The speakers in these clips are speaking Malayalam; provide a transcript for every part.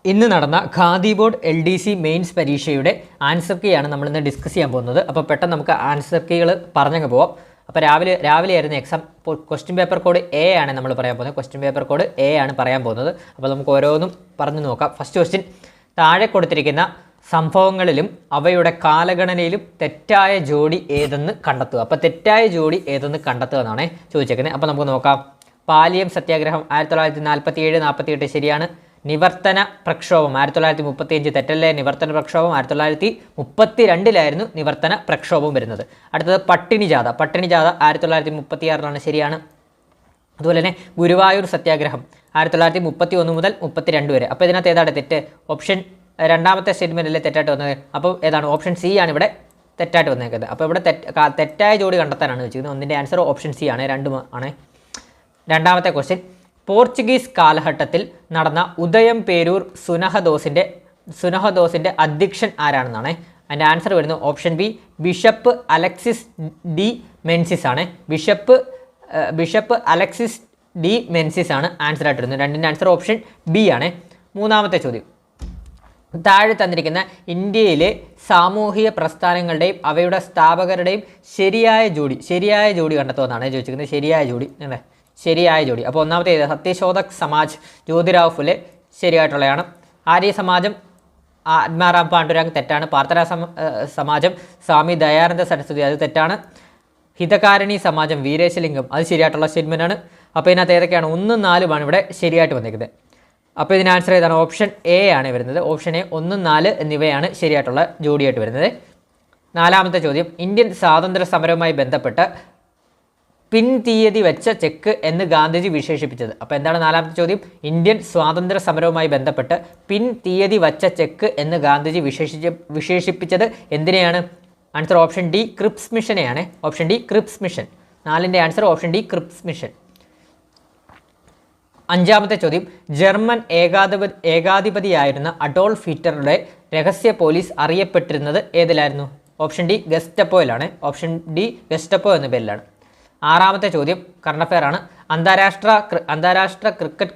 ഇന്ന് നടന്ന ഖാദി ബോർഡ് LDC മെയിൻസ് പരീക്ഷയുടെ ആൻസർ കീയാണ് നമ്മളിന്ന് ഡിസ്കസ് ചെയ്യാൻ പോകുന്നത്. അപ്പോൾ പെട്ടെന്ന് നമുക്ക് ആൻസർ കീകൾ പറഞ്ഞങ്ങ് പോവാം. അപ്പോൾ രാവിലെ ആയിരുന്നു exam. Question paper code A ആണ് നമ്മൾ പറയാൻ പോകുന്നത്. ക്വസ്റ്റ്യൻ പേപ്പർ കോഡ് A ആണ് പറയാൻ പോകുന്നത്. അപ്പോൾ നമുക്ക് ഓരോന്നും പറഞ്ഞു നോക്കാം. ഫസ്റ്റ് ക്വസ്റ്റ്യൻ, താഴെ കൊടുത്തിരിക്കുന്ന സംഭവങ്ങളിലും അവയുടെ കാലഗണനയിലും തെറ്റായ ജോഡി ഏതെന്ന് കണ്ടെത്തുക. അപ്പോൾ തെറ്റായ ജോഡി ഏതെന്ന് കണ്ടെത്തുക എന്നാണ് ചോദിച്ചേക്കുന്നത്. അപ്പോൾ നമുക്ക് നോക്കാം. പാലിയം സത്യാഗ്രഹം 1947-48 ശരിയാണ്. നിവർത്തന പ്രക്ഷോഭം 1935 തെറ്റല്ലേ. നിവർത്തന പ്രക്ഷോഭം 1932 നിവർത്തന പ്രക്ഷോഭം വരുന്നത്. അടുത്തത് പട്ടിണി ജാഥ 1936 ശരിയാണ്. അതുപോലെ തന്നെ ഗുരുവായൂർ സത്യാഗ്രഹം 1931 മുതൽ 32 വരെ. അപ്പോൾ ഇതിനകത്ത് ഏതാണ് തെറ്റ്? ഓപ്ഷൻ രണ്ടാമത്തെ സ്റ്റേറ്റ്മെൻറ്റിലെ തെറ്റായിട്ട് വന്നത്. അപ്പോൾ ഏതാണ്? ഓപ്ഷൻ C ആണ് ഇവിടെ തെറ്റായിട്ട് വന്നേക്കുന്നത്. അപ്പോൾ ഇവിടെ തെറ്റായ ജോഡി കണ്ടെത്താനാണ് വെച്ചിരിക്കുന്നത്. ഒന്നിൻ്റെ ആൻസർ ഓപ്ഷൻ C ആണ്, 2 ആണ്. രണ്ടാമത്തെ ക്വസ്റ്റ്യൻ, പോർച്ചുഗീസ് കാലഘട്ടത്തിൽ നടന്ന ഉദയം പേരൂർ സുനഹദോസിൻ്റെ അധ്യക്ഷൻ ആരാണെന്നാണ്. അതിൻ്റെ ആൻസർ വരുന്നത് option B, bishop Alexis D Menzies ആണ്. ബിഷപ്പ് അലക്സിസ് ഡി മെൻസിസ് ആണ് ആൻസർ ആയിട്ട് വരുന്നത്. രണ്ടിൻ്റെ ആൻസർ ഓപ്ഷൻ B ആണ്. മൂന്നാമത്തെ ചോദ്യം, താഴെ തന്നിരിക്കുന്ന ഇന്ത്യയിലെ സാമൂഹിക പ്രസ്ഥാനങ്ങളുടെയും അവയുടെ സ്ഥാപകരുടെയും ശരിയായ ജോഡി കണ്ടെത്തുമെന്നാണ് ചോദിച്ചിരിക്കുന്നത്. ശരിയായ ജോഡി. അപ്പോൾ ഒന്നാമത്തെ സത്യശോധക് സമാജ് ജ്യോതിറാവ് ഫുലെ ശരിയായിട്ടുള്ളതാണ്. ആര്യ സമാജം ആത്മാറാം പാണ്ഡുരാങ് തെറ്റാണ്. പ്രാർത്ഥനാ സമാജം സ്വാമി ദയാനന്ദ സരസ്വതി അത് തെറ്റാണ്. ഹിതകാരിണി സമാജം വീരേശലിംഗം അത് ശരിയായിട്ടുള്ള സ്റ്റേറ്റ്മെൻ്റ് ആണ്. അപ്പോൾ ഇതിനകത്ത് ഏതൊക്കെയാണ്? 1, 4 ഇവിടെ ശരിയായിട്ട് വന്നിരിക്കുന്നത്. അപ്പോൾ ഇതിന് ആൻസർ ഏതാണ്? ഓപ്ഷൻ A ആണ് വരുന്നത്. ഓപ്ഷൻ A 1, 4 എന്നിവയാണ് ശരിയായിട്ടുള്ള ജോഡിയായിട്ട് വരുന്നത്. നാലാമത്തെ ചോദ്യം, ഇന്ത്യൻ സ്വാതന്ത്ര്യ സമരവുമായി ബന്ധപ്പെട്ട് പിൻതീയതി വെച്ച ചെക്ക് എന്ന് ഗാന്ധിജി വിശേഷിപ്പിച്ചത്. അപ്പോൾ എന്താണ് നാലാമത്തെ ചോദ്യം? ഇന്ത്യൻ സ്വാതന്ത്ര്യ സമരവുമായി ബന്ധപ്പെട്ട് പിൻതീയതി വച്ച ചെക്ക് എന്ന് ഗാന്ധിജി വിശേഷിപ്പിച്ചത് എന്തിനെയാണ്? ആൻസർ ഓപ്ഷൻ D, ക്രിപ്സ് മിഷനെയാണ്. Option D, Cripps mission. 4ൻ്റെ answer option D, Cripps mission. അഞ്ചാമത്തെ ചോദ്യം, ജർമ്മൻ ഏകാധിപതിയായിരുന്ന അഡോൾഫ് ഹിറ്റ്ലറുടെ രഹസ്യ പോലീസ് അറിയപ്പെട്ടിരുന്നത് ഏതിലായിരുന്നു? ഓപ്ഷൻ D, ഗെസ്റ്റപ്പോയിലാണ്. ഓപ്ഷൻ D, ഗെസ്റ്റപ്പോ എന്ന പേരിലാണ്. ആറാമത്തെ ചോദ്യം കറണ്ട് അഫെയർ ആണ്. അന്താരാഷ്ട്ര ക്രിക്കറ്റ്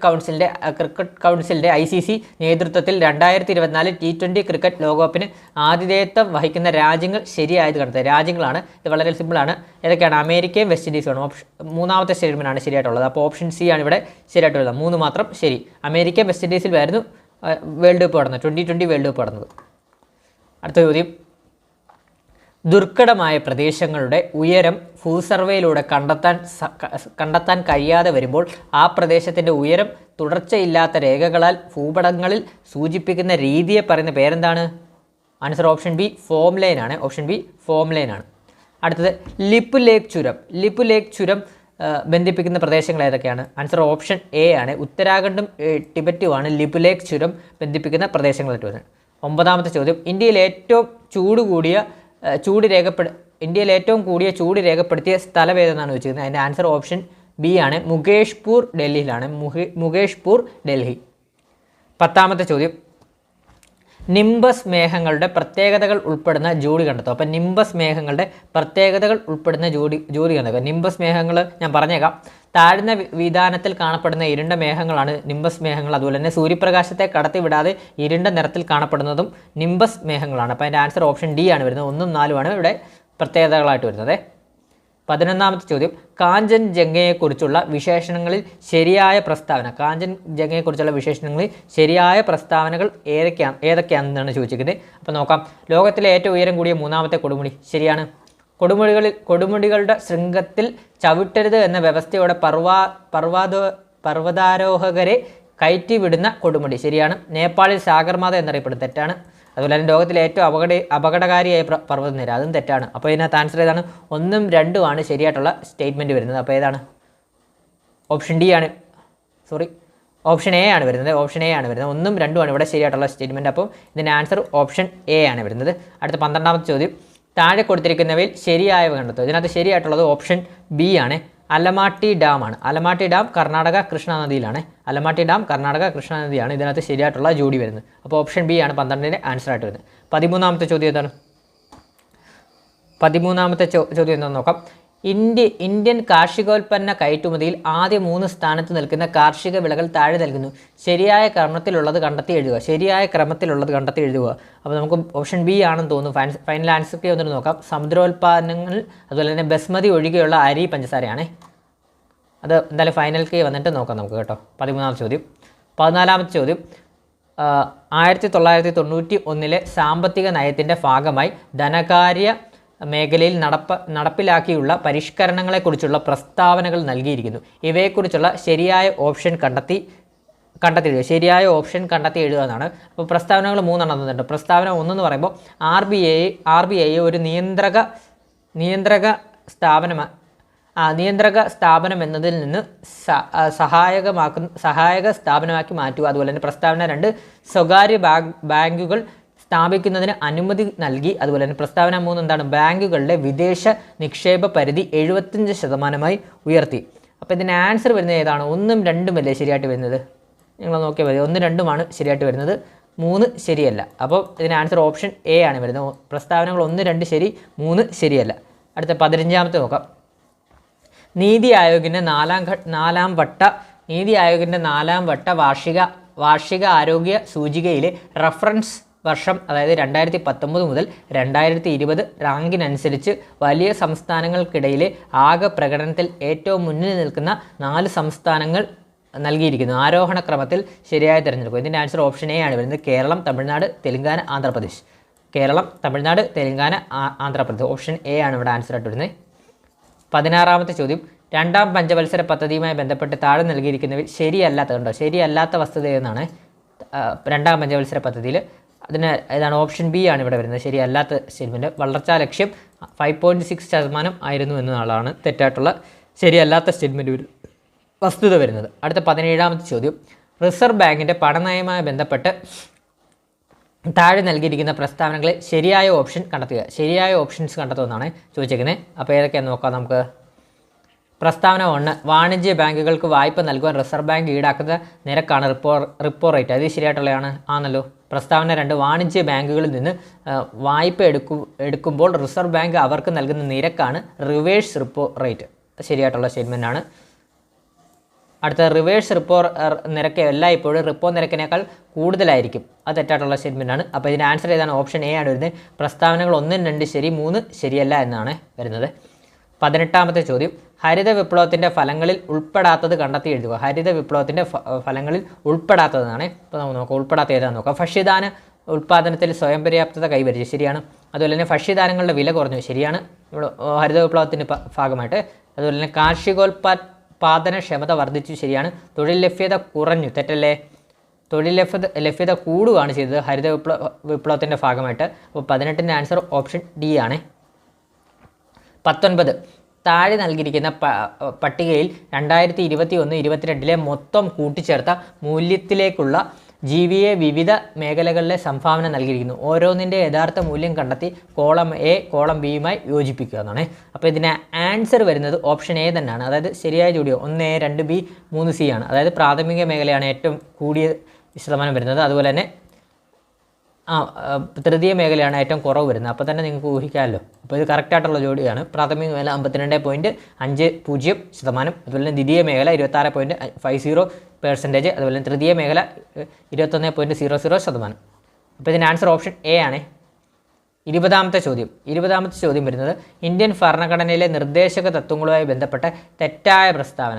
കൗൺസിലിൻ്റെ ICC നേതൃത്വത്തിൽ 2024 T20 ക്രിക്കറ്റ് ലോകകപ്പിന് ആതിഥേയത്വം വഹിക്കുന്ന രാജ്യങ്ങൾ ശരിയായത് കണ്ടെത്തുക. രാജ്യങ്ങളാണ്. ഇത് വളരെ സിമ്പിളാണ്. ഏതൊക്കെയാണ്? അമേരിക്കയും വെസ്റ്റ് ഇൻഡീസുമാണ്. മൂന്നാമത്തെ സ്റ്റേറ്റ്മെൻ്റ് ആണ് ശരിയായിട്ടുള്ളത്. അപ്പോൾ ഓപ്ഷൻ C ആണ് ഇവിടെ ശരിയായിട്ടുള്ളത്. 3 മാത്രം ശരി. അമേരിക്ക വെസ്റ്റ് ഇൻഡീസിലായിരുന്നു വേൾഡ് കപ്പ് നടന്നത്, 2020 വേൾഡ് കപ്പ് നടന്നത്. അടുത്ത ചോദ്യം, ദുർഘടമായ പ്രദേശങ്ങളുടെ ഉയരം ഭൂസർവേയിലൂടെ കണ്ടെത്താൻ കഴിയാതെ വരുമ്പോൾ ആ പ്രദേശത്തിൻ്റെ ഉയരം തുടർച്ചയില്ലാത്ത രേഖകളാൽ ഭൂപടങ്ങളിൽ സൂചിപ്പിക്കുന്ന രീതിയെ പറയുന്ന പേരെന്താണ്? Answer option B, form line ആണ്. ഓപ്ഷൻ B, ഫോം ലൈൻ ആണ്. അടുത്തത്, ലിപ് ലേക്ക് ചുരം ബന്ധിപ്പിക്കുന്ന പ്രദേശങ്ങൾ ഏതൊക്കെയാണ്? ആൻസർ ഓപ്ഷൻ A ആണ്. ഉത്തരാഖണ്ഡും ടിബറ്റുമാണ് ലിപ് ലേക്ക് ചുരം ബന്ധിപ്പിക്കുന്ന പ്രദേശങ്ങളായിട്ട് വരുന്നത്. 9ാമത്തെ ചോദ്യം, ഇന്ത്യയിൽ ഏറ്റവും കൂടിയ ചൂട് രേഖപ്പെടുത്തിയ സ്ഥലം ഏതെന്നാണ് വെച്ചിരിക്കുന്നത്. അതിൻ്റെ ആൻസർ ഓപ്ഷൻ B ആണ്. മുകേഷ്പൂർ ഡൽഹിയിലാണ്. മുകേഷ്പൂർ ഡൽഹി. 10ാമത്തെ ചോദ്യം, നിംബസ് മേഘങ്ങളുടെ പ്രത്യേകതകൾ ഉൾപ്പെടുന്ന ജോഡി കണ്ടെത്തും. അപ്പം നിംബസ് മേഘങ്ങളുടെ പ്രത്യേകതകൾ ഉൾപ്പെടുന്ന ജോഡി കണ്ടെത്തുക. നിംബസ് മേഘങ്ങൾ ഞാൻ പറഞ്ഞേക്കാം. താഴ്ന്ന വിതാനത്തിൽ കാണപ്പെടുന്ന ഇരുണ്ട മേഘങ്ങളാണ് നിംബസ് മേഘങ്ങൾ. അതുപോലെ തന്നെ സൂര്യപ്രകാശത്തെ കടത്തിവിടാതെ ഇരുണ്ട നിറത്തിൽ കാണപ്പെടുന്നതും നിംബസ് മേഘങ്ങളാണ്. അപ്പോൾ അതിൻ്റെ ആൻസർ ഓപ്ഷൻ D ആണ് വരുന്നത്. 1, 4 ആണ് ഇവിടെ പ്രത്യേകതകളായിട്ട് വരുന്നത്. 11ാമത്തെ ചോദ്യം, കാഞ്ചൻജംഗയെക്കുറിച്ചുള്ള വിശേഷണങ്ങളിൽ ശരിയായ പ്രസ്താവനകൾ ഏതൊക്കെയാണെന്നാണ് ചോദിച്ചിരിക്കുന്നത്. അപ്പോൾ നോക്കാം. ലോകത്തിലെ ഏറ്റവും ഉയരം കൂടിയ 3ാമത്തെ കൊടുമുടി ശരിയാണ്. കൊടുമുടികളുടെ ശൃംഖത്തിൽ ചവിട്ടരുത് എന്ന വ്യവസ്ഥയോടെ പർവ്വതാരോഹകരെ കയറ്റിവിടുന്ന കൊടുമുടി ശരിയാണ്. നേപ്പാളിൽ സാഗർമാത എന്നറിയപ്പെടും തെറ്റാണ്. അതുപോലെ തന്നെ ലോകത്തിലെ ഏറ്റവും അപകടകാരിയായ പർവ്വതനിര അതും തെറ്റാണ്. അപ്പോൾ ഇതിനകത്ത് ആൻസർ ഏതാണ്? 1, 2 ആണ് ശരിയായിട്ടുള്ള സ്റ്റേറ്റ്മെൻറ്റ് വരുന്നത്. അപ്പോൾ ഏതാണ്? ഓപ്ഷൻ D ആണ്. ഓപ്ഷൻ A ആണ് വരുന്നത്. 1, 2 ആണ് ഇവിടെ ശരിയായിട്ടുള്ള സ്റ്റേറ്റ്മെൻറ്റ്. അപ്പോൾ ഇതിൻ്റെ ആൻസർ ഓപ്ഷൻ A ആണ് വരുന്നത്. അടുത്ത 12ാമത്തെ ചോദ്യം, താഴെ കൊടുത്തിരിക്കുന്നവയിൽ ശരിയായവ കണ്ടെത്തുക. ഇതിനകത്ത് ശരിയായിട്ടുള്ളത് ഓപ്ഷൻ B ആണ്. അലമാട്ടി ഡാം ആണ്. അലമാട്ടി ഡാം കർണാടക കൃഷ്ണ നദിയിലാണ്. ഇതിനകത്ത് ശരിയായിട്ടുള്ള ജോഡി വരുന്നത്. അപ്പോൾ ഓപ്ഷൻ B ആണ് 12ൻ്റെ ആൻസർ ആയിട്ട് വരുന്നത്. 13ാമത്തെ ചോദ്യം എന്താണ്? 13ാമത്തെ ചോദ്യം എന്താണെന്ന് നോക്കാം. ഇന്ത്യൻ കാർഷികോൽപ്പന്ന കയറ്റുമതിയിൽ ആദ്യ 3 സ്ഥാനത്ത് നിൽക്കുന്ന കാർഷിക വിളകൾ താഴെ നൽകുന്നു. ശരിയായ ക്രമത്തിലുള്ളത് കണ്ടെത്തി എഴുതുക. അപ്പോൾ നമുക്ക് ഓപ്ഷൻ ബി ആണെന്ന് തോന്നുന്നു. ഫൈനൽ ആൻസർ കീ ഒന്നിട്ട് നോക്കാം. സമുദ്രോൽപാദനങ്ങൾ അതുപോലെ തന്നെ ബസ്മതി ഒഴികെയുള്ള അരി പഞ്ചസാരയാണേ. അത് എന്തായാലും ഫൈനൽ കീ വന്നിട്ട് നോക്കാം നമുക്ക് കേട്ടോ. 13ാമത്തെ ചോദ്യം. 14ാമത്തെ ചോദ്യം. 1991 സാമ്പത്തിക നയത്തിൻ്റെ ഭാഗമായി ധനകാര്യ മേഖലയിൽ നടപ്പിലാക്കിയുള്ള പരിഷ്കരണങ്ങളെക്കുറിച്ചുള്ള പ്രസ്താവനകൾ നൽകിയിരിക്കുന്നു. ഇവയെക്കുറിച്ചുള്ള ശരിയായ ഓപ്ഷൻ കണ്ടെത്തി എഴുതുക എന്നാണ്. അപ്പോൾ പ്രസ്താവനകൾ 3 തന്നിട്ടുണ്ട്. പ്രസ്താവന 1 എന്ന് പറയുമ്പോൾ RBI ഒരു നിയന്ത്രക സ്ഥാപനം എന്നതിൽ നിന്ന് സഹായക സ്ഥാപനമാക്കി മാറ്റുക. അതുപോലെ തന്നെ പ്രസ്താവന 2 സ്വകാര്യ ബാങ്കുകൾ സ്ഥാപിക്കുന്നതിന് അനുമതി നൽകി. അതുപോലെ തന്നെ പ്രസ്താവന 3 എന്താണ്? ബാങ്കുകളുടെ വിദേശ നിക്ഷേപ പരിധി 75% ഉയർത്തി. അപ്പോൾ ഇതിൻ്റെ ആൻസർ വരുന്നത് ഏതാണ്? 1ഉം 2ഉം അല്ലേ ശരിയായിട്ട് വരുന്നത്? നിങ്ങൾ നോക്കിയാൽ മതി. 1ഉം 2ഉമാണ് ശരിയായിട്ട് വരുന്നത്, 3 ശരിയല്ല. അപ്പോൾ ഇതിന് ആൻസർ ഓപ്ഷൻ എ ആണ് വരുന്നത്. പ്രസ്താവനകൾ 1, 2 ശരി, 3 ശരിയല്ല. അടുത്ത 15ാമത്തെ നോക്കാം. നീതി ആയോഗിൻ്റെ നാലാം വട്ട വാർഷിക ആരോഗ്യ സൂചികയിലെ റഫറൻസ് വർഷം, അതായത് 2019 മുതൽ 2020 റാങ്കിനനുസരിച്ച് വലിയ സംസ്ഥാനങ്ങൾക്കിടയിലെ ആകെ പ്രകടനത്തിൽ ഏറ്റവും മുന്നിൽ നിൽക്കുന്ന 4 സംസ്ഥാനങ്ങൾ നൽകിയിരിക്കുന്നു. ആരോഹണ ക്രമത്തിൽ ശരിയായി തിരഞ്ഞെടുക്കുക. ഇതിൻ്റെ ആൻസർ ഓപ്ഷൻ എ ആണ് വരുന്നത്. കേരളം, തമിഴ്നാട്, തെലുങ്കാന, ആന്ധ്രാപ്രദേശ്. ഓപ്ഷൻ എ ആണ് ഇവിടെ ആൻസർ ആയിട്ട് വരുന്നത്. 16ാമത്തെ ചോദ്യം. 2ാം പഞ്ചവത്സര പദ്ധതിയുമായി ബന്ധപ്പെട്ട് താഴെ നൽകിയിരിക്കുന്നവയിൽ ശരിയല്ലാത്ത വസ്തുത എന്നാണ്. 2ാം പഞ്ചവത്സര പദ്ധതിയിൽ അതിന് ഏതാണ്? ഓപ്ഷൻ ബി ആണ് ഇവിടെ വരുന്നത്. ശരിയല്ലാത്ത സ്റ്റേറ്റ്മെൻറ്റ്. വളർച്ചാ ലക്ഷ്യം 5.6% ആയിരുന്നു എന്നതാണ് തെറ്റായിട്ടുള്ള ശരിയല്ലാത്ത സ്റ്റേറ്റ്മെൻറ്റ് വസ്തുത വരുന്നത്. അടുത്ത 17ാമത്തെ ചോദ്യം. റിസർവ് ബാങ്കിൻ്റെ പണനയവുമായി ബന്ധപ്പെട്ട് താഴെ നൽകിയിരിക്കുന്ന പ്രസ്താവനകളിൽ ശരിയായ ഓപ്ഷൻ കണ്ടെത്തുക. ശരിയായ ഓപ്ഷൻസ് കണ്ടെത്തുമെന്നാണ് ചോദിച്ചിരിക്കുന്നത്. അപ്പോൾ ഏതൊക്കെയാണെന്ന് നോക്കാം നമുക്ക്. പ്രസ്താവന 1, വാണിജ്യ ബാങ്കുകൾക്ക് വായ്പ നൽകുവാൻ റിസർവ് ബാങ്ക് ഈടാക്കുന്ന നിരക്കാണ് റിപ്പോ റേറ്റ്. അത് ശരിയായിട്ടുള്ളതാണ് ആണല്ലോ. പ്രസ്താവന 2, വാണിജ്യ ബാങ്കുകളിൽ നിന്ന് വായ്പ എടുക്കുമ്പോൾ റിസർവ് ബാങ്ക് അവർക്ക് നൽകുന്ന നിരക്കാണ് റിവേഴ്സ് റിപ്പോ റേറ്റ്. ശരിയായിട്ടുള്ള സ്റ്റേറ്റ്മെൻ്റ് ആണ്. അടുത്ത റിവേഴ്സ് റിപ്പോ നിരക്ക് എല്ലായ്പ്പോഴും റിപ്പോ നിരക്കിനേക്കാൾ കൂടുതലായിരിക്കും. അത് തെറ്റായിട്ടുള്ള സ്റ്റേറ്റ്മെൻ്റ് ആണ്. അപ്പോൾ ഇതിൻ്റെ ആൻസർ ഏതാണ്? ഓപ്ഷൻ എ ആണ് വരുന്നത്. പ്രസ്താവനകൾ 1, 2 ശരി, 3 ശരിയല്ല എന്നാണ് വരുന്നത്. 18ാമത്തെ ചോദ്യം. ഹരിത വിപ്ലവത്തിൻ്റെ ഫലങ്ങളിൽ ഉൾപ്പെടാത്തത് കണ്ടെത്തി എഴുതുക. ഹരിത വിപ്ലവത്തിൻ്റെ ഫലങ്ങളിൽ ഉൾപ്പെടാത്തതാണ്. ഇപ്പോൾ നമുക്ക് നോക്കാം ഉൾപ്പെടാത്ത ഏതാണെന്ന് നോക്കാം. ഭക്ഷ്യധാന ഉൽപ്പാദനത്തിൽ സ്വയം പര്യാപ്തത കൈവരിച്ചു. ശരിയാണ്. അതുപോലെ തന്നെ ഭക്ഷ്യധാനങ്ങളുടെ വില കുറഞ്ഞു. ശരിയാണ് ഇവിടെ ഹരിത വിപ്ലവത്തിൻ്റെ ഭാഗമായിട്ട്. അതുപോലെ തന്നെ കാർഷികോൽപാദനക്ഷമത വർദ്ധിച്ചു. ശരിയാണ്. തൊഴിൽ ലഭ്യത കുറഞ്ഞു. തെറ്റല്ലേ? തൊഴിൽ ലഭ്യത കൂടുകയാണ് ചെയ്തത് ഹരിത വിപ്ലവത്തിൻ്റെ ഭാഗമായിട്ട്. അപ്പോൾ 18ൻ്റെ ആൻസർ ഓപ്ഷൻ ഡി ആണ്. 19. താഴെ നൽകിയിരിക്കുന്ന പട്ടികയിൽ 2021-22 മൊത്തം കൂട്ടിച്ചേർത്ത മൂല്യത്തിലേക്കുള്ള GVA വിവിധ മേഖലകളിലെ സംഭാവന നൽകിയിരിക്കുന്നു. ഓരോന്നിൻ്റെ യഥാർത്ഥ മൂല്യം കണ്ടെത്തി കോളം എ കോളം ബിയുമായി യോജിപ്പിക്കുക എന്നാണ്. അപ്പോൾ ഇതിന് ആൻസർ വരുന്നത് ഓപ്ഷൻ എ തന്നെയാണ്. അതായത് ശരിയായ ജോഡിയോ 1A 2B 3C ആണ്. അതായത് പ്രാഥമിക മേഖലയാണ് ഏറ്റവും കൂടിയ ശതമാനം വരുന്നത്. അതുപോലെ തന്നെ തൃതീയ മേഖലയാണ് ഏറ്റവും കുറവ് വരുന്നത്. അപ്പോൾ തന്നെ നിങ്ങൾക്ക് ഊഹിക്കാമല്ലോ. അപ്പോൾ ഇത് കറക്റ്റായിട്ടുള്ള ജോഡിയാണ്. പ്രാഥമിക മേഖല 52.50%. അതുപോലെ തന്നെ ദ്വിതീയ മേഖല 26.50%. അതുപോലെ തന്നെ തൃതീയ മേഖല 21.00%. അപ്പോൾ ഇതിൻ്റെ ആൻസർ ഓപ്ഷൻ എ ആണ്. 20ാമത്തെ ചോദ്യം വരുന്നത് ഇന്ത്യൻ ഭരണഘടനയിലെ നിർദ്ദേശക തത്വങ്ങളുമായി ബന്ധപ്പെട്ട തെറ്റായ പ്രസ്താവന.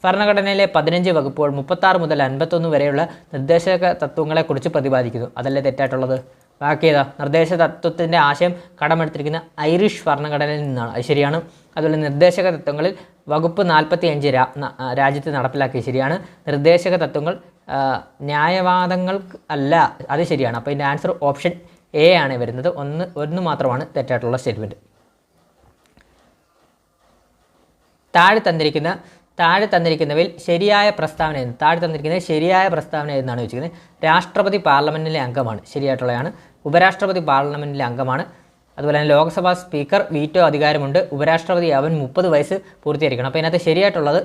ഭരണഘടനയിലെ 15 വകുപ്പുകൾ 36 മുതൽ 51 വരെയുള്ള നിർദ്ദേശക തത്വങ്ങളെക്കുറിച്ച് പ്രതിപാദിക്കുന്നു. അതല്ലേ തെറ്റായിട്ടുള്ളത്? ബാക്കിയതാ? നിർദ്ദേശ തത്വത്തിൻ്റെ ആശയം കടമെടുത്തിരിക്കുന്ന ഐറിഷ് ഭരണഘടനയിൽ നിന്നാണ്. അത് ശരിയാണ്. അതുപോലെ നിർദ്ദേശക തത്വങ്ങളിൽ വകുപ്പ് 45 രാജ്യത്ത് നടപ്പിലാക്കി. ശരിയാണ്. നിർദ്ദേശക തത്വങ്ങൾ ന്യായവാദങ്ങൾക്ക് അല്ല. അത് ശരിയാണ്. അപ്പോൾ ഇതിൻ്റെ ആൻസർ ഓപ്ഷൻ എ ആണ് വരുന്നത്. ഒന്ന് മാത്രമാണ് തെറ്റായിട്ടുള്ള സ്റ്റേറ്റ്മെൻറ്റ്. താഴെ തന്നിരിക്കുന്നവയിൽ ശരിയായ പ്രസ്താവന എന്നാണ് ചോദിച്ചിരിക്കുന്നത്. രാഷ്ട്രപതി പാർലമെൻറ്റിലെ അംഗമാണ്. ശരിയായിട്ടുള്ളതാണ്. ഉപരാഷ്ട്രപതി പാർലമെൻറ്റിലെ അംഗമാണ്. അതുപോലെ തന്നെ ലോക്സഭാ സ്പീക്കർ വീറ്റോ അധികാരമുണ്ട്. ഉപരാഷ്ട്രപതി അവൻ 30 വയസ്സ് പൂർത്തീകരിക്കണം. അപ്പോൾ ഇതിനകത്ത് ശരിയായിട്ടുള്ളത്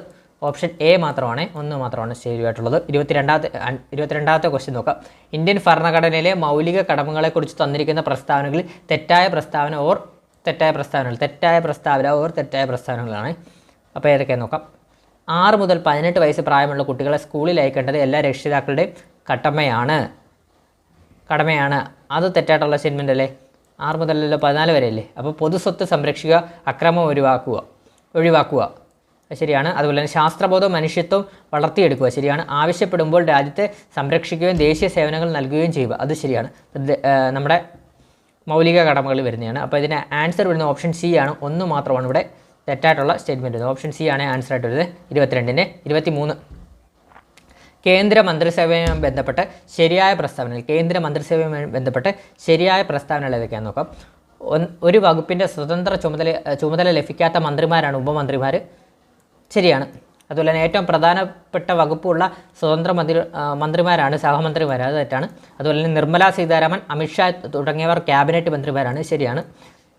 ഓപ്ഷൻ എ മാത്രമാണ്. 1 മാത്രമാണ് ശരിയായിട്ടുള്ളത്. 22ാമത്തെ ക്വസ്റ്റ്യൻ നോക്കാം. ഇന്ത്യൻ ഭരണഘടനയിലെ മൗലിക കടമകളെക്കുറിച്ച് തന്നിരിക്കുന്ന പ്രസ്താവനകളിൽ തെറ്റായ പ്രസ്താവന ഓർ തെറ്റായ പ്രസ്താവനകളാണ്. അപ്പോൾ ഏതൊക്കെയാണെന്ന് നോക്കാം. 6 മുതൽ 18 വയസ്സ് പ്രായമുള്ള കുട്ടികളെ സ്കൂളിൽ അയക്കേണ്ടത് എല്ലാ രക്ഷിതാക്കളുടെയും കടമയാണ്. അത് തെറ്റായിട്ടുള്ള സ്റ്റേറ്റ്മെൻ്റ് അല്ലേ? 6 മുതലല്ലോ 14 വരെയല്ലേ? അപ്പോൾ പൊതുസ്വത്ത് സംരക്ഷിക്കുക, അക്രമം ഒഴിവാക്കുക ശരിയാണ്. അതുപോലെ തന്നെ ശാസ്ത്രബോധവും മനുഷ്യത്വവും വളർത്തിയെടുക്കുക ശരിയാണ്. ആവശ്യപ്പെടുമ്പോൾ രാജ്യത്തെ സംരക്ഷിക്കുകയും ദേശീയ സേവനങ്ങൾ നൽകുകയും ചെയ്യുക അത് ശരിയാണ്. നമ്മുടെ മൗലിക കടമകൾ വരുന്നതാണ്. അപ്പോൾ ഇതിന് ആൻസർ വരുന്ന ഓപ്ഷൻ സി ആണ്. 1 മാത്രമാണ് ഇവിടെ തെറ്റായിട്ടുള്ള സ്റ്റേറ്റ്മെൻറ്റ് വരുന്നത്. ഓപ്ഷൻ സി ആണ് ആൻസർ ആയിട്ട് വരുന്നത്. 22-ൻ്റെ 23 കേന്ദ്ര മന്ത്രിസഭയുമായി ബന്ധപ്പെട്ട് ശരിയായ പ്രസ്താവനകൾ ഏതൊക്കെയാണെന്ന് നോക്കാം. ഒരു വകുപ്പിൻ്റെ സ്വതന്ത്ര ചുമതല ലഭിക്കാത്ത മന്ത്രിമാരാണ് ഉപമന്ത്രിമാർ ശരിയാണ്. അതുപോലെ തന്നെ ഏറ്റവും പ്രധാനപ്പെട്ട വകുപ്പുള്ള സ്വതന്ത്ര മന്ത്രിമാരാണ് സഹമന്ത്രിമാർ അത് തെറ്റാണ്. അതുപോലെ തന്നെ നിർമ്മല സീതാരാമൻ, അമിത്ഷാ തുടങ്ങിയവർ ക്യാബിനറ്റ് മന്ത്രിമാരാണ് ശരിയാണ്.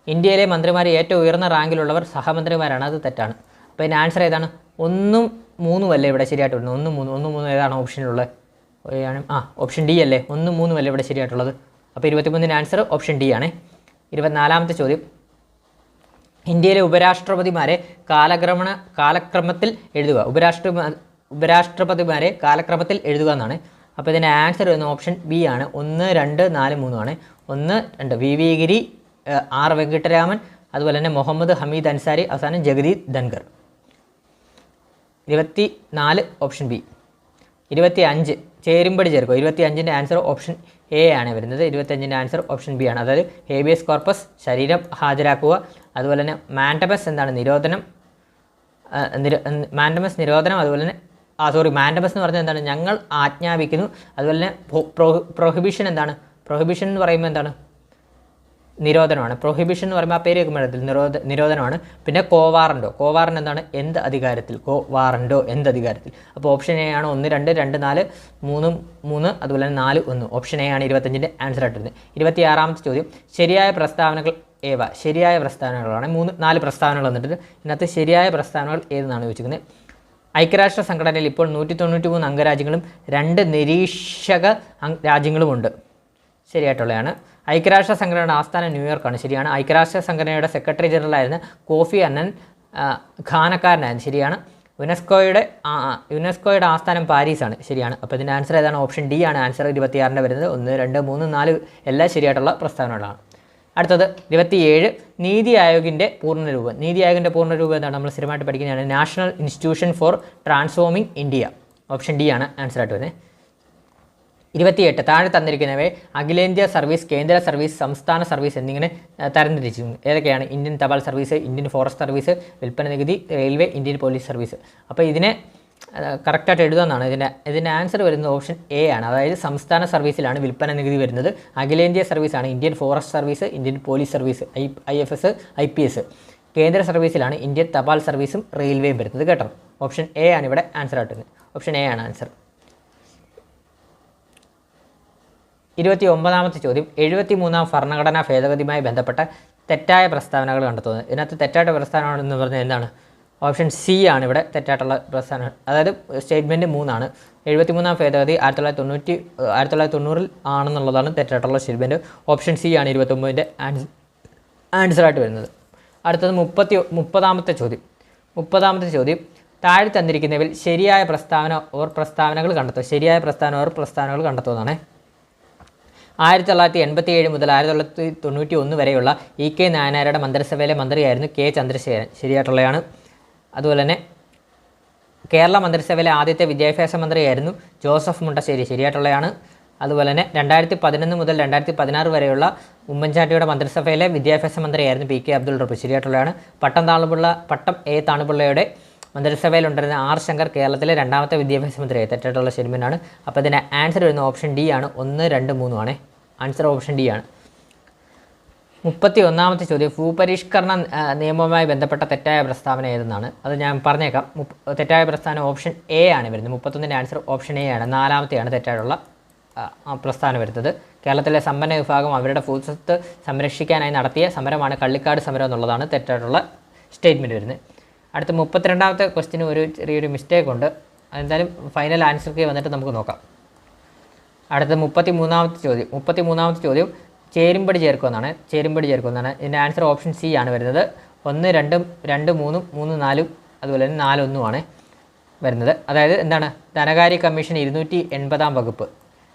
ഇന്ത്യയിലെ മന്ത്രിമാർ ഏറ്റവും ഉയർന്ന റാങ്കിലുള്ളവർ സഹമന്ത്രിമാരാണ് അത് തെറ്റാണ്. അപ്പോൾ ഇതിന് ആൻസർ ഏതാണ്? 1, 3 അല്ലേ ഇവിടെ ശരിയായിട്ട് വരുന്നത്? 1, 3 ഏതാണ് ഓപ്ഷനിലുള്ളത്? ഓപ്ഷൻ ഡി അല്ലേ? 1, 3 അല്ലേ ഇവിടെ ശരിയായിട്ടുള്ളത്? അപ്പോൾ 23-ൻ്റെ ആൻസർ ഓപ്ഷൻ ഡി ആണ്. 24-ാമത്തെ ചോദ്യം, ഇന്ത്യയിലെ ഉപരാഷ്ട്രപതിമാരെ കാലക്രമത്തിൽ എഴുതുക. ഉപരാഷ്ട്രപതിമാരെ കാലക്രമത്തിൽ എഴുതുക എന്നാണ്. അപ്പോൾ ഇതിൻ്റെ ആൻസർ വരുന്ന ഓപ്ഷൻ ബി ആണ്. 1, 2, 4, 3 ആണ്. 1, 2 വി വി ഗിരി, ആർ വെങ്കിട്ടരാമൻ, അതുപോലെ തന്നെ മുഹമ്മദ് ഹമീദ് അൻസാരി, അവസാനം ജഗദീപ് ധൻഖർ. 24 option B. 25 ചേരുംപടി ചേർക്കുക. 25-ൻ്റെ ആൻസർ ഓപ്ഷൻ എ ആണ് വരുന്നത്. 25-ൻ്റെ ആൻസർ ഓപ്ഷൻ ബി ആണ്. അതായത് ഹേബിയസ് കോർപ്പസ്, ശരീരം ഹാജരാക്കുക. അതുപോലെ തന്നെ മാൻഡമസ് എന്താണ്? മാൻഡമസ് നിരോധനം. അതുപോലെ തന്നെ മാൻഡമസ് എന്ന് പറഞ്ഞാൽ എന്താണ്? ഞങ്ങൾ ആജ്ഞാപിക്കുന്നു. അതുപോലെ തന്നെ പ്രൊഹിബിഷൻ എന്താണ്? പ്രൊഹിബിഷൻ എന്ന് പറയുമ്പോൾ എന്താണ്? നിരോധനമാണ്. പ്രൊഹിബിഷൻ എന്ന് പറയുമ്പോൾ ആ പേര് കേൾക്കുമ്പോഴത്തിൽ നിരോധനമാണ്. പിന്നെ കോവാറൻ്റ് എന്താണ്? എന്ത് അധികാരത്തിൽ? എന്ത് അധികാരത്തിൽ? അപ്പോൾ ഓപ്ഷൻ എ ആണ്. 1, 2, 2, 4, 3, അതുപോലെ തന്നെ 4, 1. ഓപ്ഷൻ എ ആണ് 25-ൻ്റെ ആൻസർ ആയിട്ട് വരുന്നത്. 26-ാമത്തെ ചോദ്യം, ശരിയായ പ്രസ്താവനകൾ ഏവ? ശരിയായ പ്രസ്താവനകളാണ്. 4 പ്രസ്താവനകൾ വന്നിട്ടുണ്ട്. ഇതിനകത്ത് ശരിയായ പ്രസ്താവനകൾ ഏതെന്നാണ് ചോദിക്കുന്നത്. ഐക്യരാഷ്ട്ര സംഘടനയിൽ ഇപ്പോൾ 193 അംഗരാജ്യങ്ങളും 2 നിരീക്ഷക രാജ്യങ്ങളുമുണ്ട് ശരിയായിട്ടുള്ളതാണ്. ഐക്യരാഷ്ട്ര സംഘടനയുടെ ആസ്ഥാനം ന്യൂയോർക്കാണ് ശരിയാണ്. ഐക്യരാഷ്ട്ര സംഘടനയുടെ സെക്രട്ടറി ജനറൽ ആയിരുന്ന കോഫി അന്നൻ ഘാനക്കാരനായിരുന്നു ശരിയാണ്. യുനെസ്കോയുടെ ആസ്ഥാനം പാരീസാണ് ശരിയാണ്. അപ്പോൾ ഇതിൻ്റെ ആൻസർ ഏതാണ്? ഓപ്ഷൻ ഡി ആണ് ആൻസർ 26-ൻ്റെ വരുന്നത്. 1, 2, 3, 4 എല്ലാം ശരിയായിട്ടുള്ള പ്രസ്താവനകളാണ്. അടുത്തത് 27 നീതി ആയോഗിൻ്റെ പൂർണ്ണരൂപം. നീതി ആയോഗിൻ്റെ പൂർണ്ണരൂപം എന്താണ്? നമ്മൾ സ്ഥിരമായിട്ട് പഠിക്കുന്നതാണ്. National institution for transforming India. Option D ആണ് ആൻസർ ആയിട്ട് വരുന്നത്. 28 താഴെ തന്നിരിക്കുന്നവയെ അഖിലേന്ത്യാ സർവീസ്, കേന്ദ്ര സർവീസ്, സംസ്ഥാന സർവീസ് എന്നിങ്ങനെ തരംതിരിച്ചിരിക്കുന്നു. ഏതൊക്കെയാണ്? ഇന്ത്യൻ തപാൽ സർവീസ്, ഇന്ത്യൻ ഫോറസ്റ്റ് സർവീസ്, വിൽപ്പന നികുതി, റെയിൽവേ, ഇന്ത്യൻ പോലീസ് സർവീസ്. അപ്പോൾ ഇതിനെ കറക്റ്റായിട്ട് എഴുതുന്നതാണ്. ഇതിൻ്റെ ആൻസർ വരുന്നത് ഓപ്ഷൻ എ ആണ്. അതായത് സംസ്ഥാന സർവീസിലാണ് വിൽപ്പന നികുതി വരുന്നത്. അഖിലേന്ത്യാ സർവീസാണ് Indian forest service, Indian police service, IFS, IPS. കേന്ദ്ര സർവീസിലാണ് ഇന്ത്യൻ തപാൽ സർവീസും റെയിൽവേയും വരുന്നത് കേട്ടോ. ഓപ്ഷൻ എ ആണ് ഇവിടെ ആൻസർ ആയിട്ട് വരുന്നത്. ഓപ്ഷൻ എ ആണ് ആൻസർ. 29-ാമത്തെ ചോദ്യം, 73-ാം ഭരണഘടനാ ഭേദഗതിയുമായി ബന്ധപ്പെട്ട തെറ്റായ പ്രസ്താവനകൾ കണ്ടെത്തുന്നത്. ഇതിനകത്ത് തെറ്റായിട്ട് പ്രസ്താവന എന്ന് പറഞ്ഞാൽ എന്താണ്? ഓപ്ഷൻ സി ആണ് ഇവിടെ തെറ്റായിട്ടുള്ള പ്രസ്താവന. അതായത് സ്റ്റേറ്റ്മെൻറ്റ് 3 ആണ്. 73-ാം ഭേദഗതി 1990 ആണെന്നുള്ളതാണ് തെറ്റായിട്ടുള്ള സ്റ്റേറ്റ്മെൻറ്റ്. ഓപ്ഷൻ സി ആണ് 29-ൻ്റെ ആൻസറായിട്ട് വരുന്നത്. അടുത്തത് 30-ാമത്തെ ചോദ്യം, താഴെ തന്നിരിക്കുന്നവയിൽ ശരിയായ പ്രസ്താവനകൾ കണ്ടെത്തുന്നതാണ്. 1987 മുതൽ 1991 വരെയുള്ള EK നായനാരുടെ മന്ത്രിസഭയിലെ മന്ത്രിയായിരുന്നു K ചന്ദ്രശേഖരൻ ശരിയായിട്ടുള്ളതാണ്. അതുപോലെ തന്നെ കേരള മന്ത്രിസഭയിലെ ആദ്യത്തെ വിദ്യാഭ്യാസ മന്ത്രിയായിരുന്നു ജോസഫ് മുണ്ടശ്ശേരി ശരിയായിട്ടുള്ളതാണ്. അതുപോലെ തന്നെ 2011 മുതൽ 2016 വരെയുള്ള ഉമ്മൻചാണ്ടിയുടെ മന്ത്രിസഭയിലെ വിദ്യാഭ്യാസ മന്ത്രിയായിരുന്നു PK അബ്ദുൾ റബ്ബ് ശരിയായിട്ടുള്ളതാണ്. പട്ടം എ താണുപിള്ളയുടെ മന്ത്രിസഭയിലുണ്ടായിരുന്ന R ശങ്കർ കേരളത്തിലെ 2ാമത്തെ വിദ്യാഭ്യാസ മന്ത്രിയായി തെറ്റായിട്ടുള്ള സ്റ്റേറ്റ്മെൻറ്റാണ്. അപ്പോൾ ഇതിൻ്റെ ആൻസർ വരുന്ന ഓപ്ഷൻ ഡി ആണ്. 1, 2, 3 ആണ് ആൻസർ. ഓപ്ഷൻ ഡി ആണ്. 31-ാമത്തെ ചോദ്യം, ഭൂപരിഷ്കരണ നിയമവുമായി ബന്ധപ്പെട്ട തെറ്റായ പ്രസ്താവന ഏതെന്നാണ്. അത് ഞാൻ പറഞ്ഞേക്കാം. തെറ്റായ പ്രസ്താവന ഓപ്ഷൻ എ ആണ് വരുന്നത്. 31-ൻ്റെ ആൻസർ ഓപ്ഷൻ എ ആണ്. 4-ാമത്തെയാണ് തെറ്റായിട്ടുള്ള പ്രസ്താവന വരുന്നത്. കേരളത്തിലെ സമ്പന്ന വിഭാഗം അവരുടെ ഭൂസ്വത്ത് സംരക്ഷിക്കാനായി നടത്തിയ സമരമാണ് കള്ളിക്കാട് സമരം എന്നുള്ളതാണ് തെറ്റായിട്ടുള്ള സ്റ്റേറ്റ്മെൻറ്റ് വരുന്നത്. അടുത്ത 32-ാമത്തെ ക്വസ്റ്റിന് ഒരു ചെറിയൊരു മിസ്റ്റേക്ക് ഉണ്ട്. അതെന്തായാലും ഫൈനൽ ആൻസർക്ക് വന്നിട്ട് നമുക്ക് നോക്കാം. അടുത്ത 33-ാമത്തെ ചോദ്യം, ചേരുംപടി ചേർക്കുമെന്നാണ്. ഇതിൻ്റെ ആൻസർ ഓപ്ഷൻ സി ആണ് വരുന്നത്. 1, 2, 2, 3, 3, 4 അതുപോലെ തന്നെ 4, 1 വരുന്നത്. അതായത് എന്താണ്, ധനകാര്യ കമ്മീഷൻ 280 വകുപ്പ്,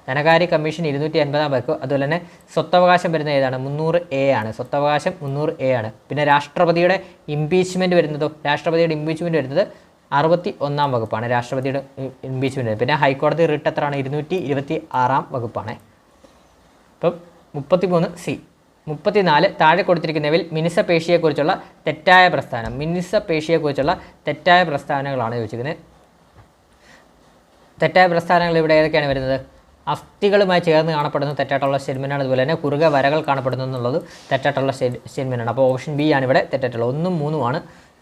ധനകാര്യ കമ്മീഷൻ 280 വകുപ്പ്. അതുപോലെ തന്നെ സ്വത്തവകാശം വരുന്നത് ഏതാണ്, 300A ആണ്. സ്വത്തവകാശം 300A ആണ്. പിന്നെ രാഷ്ട്രപതിയുടെ ഇംപീച്ച്മെൻറ്റ് വരുന്നത് 61 വകുപ്പാണ്. രാഷ്ട്രപതിയുടെ ഇംപീച്ച്മെൻറ്റ്. പിന്നെ ഹൈക്കോടതി റിട്ട് എത്രയാണ്, 226 വകുപ്പാണ്. ഇപ്പം 33C. 34 താഴെ കൊടുത്തിരിക്കുന്നവയിൽ മിനുസപേക്ഷിയെക്കുറിച്ചുള്ള തെറ്റായ പ്രസ്താവന. മിനുസപേക്ഷിയെക്കുറിച്ചുള്ള തെറ്റായ പ്രസ്താവനകളാണ് ചോദിച്ചിരിക്കുന്നത്. തെറ്റായ പ്രസ്താവനകൾ ഇവിടെ ഏതൊക്കെയാണ് വരുന്നത്? അസ്ഥികളുമായി ചേർന്ന് കാണപ്പെടുന്ന തെറ്റായിട്ടുള്ള സ്റ്റേറ്റ്മെൻറ്റാണ്. അതുപോലെ തന്നെ കുറുകെ വരകൾ കാണപ്പെടുന്നു എന്നുള്ളത് തെറ്റായിട്ടുള്ള സ്റ്റേറ്റ്മെൻറ്റാണ്. അപ്പോൾ ഓപ്ഷൻ ബി ആണ് ഇവിടെ തെറ്റായിട്ടുള്ളത്. 1ഉം 3ഉം ആണ്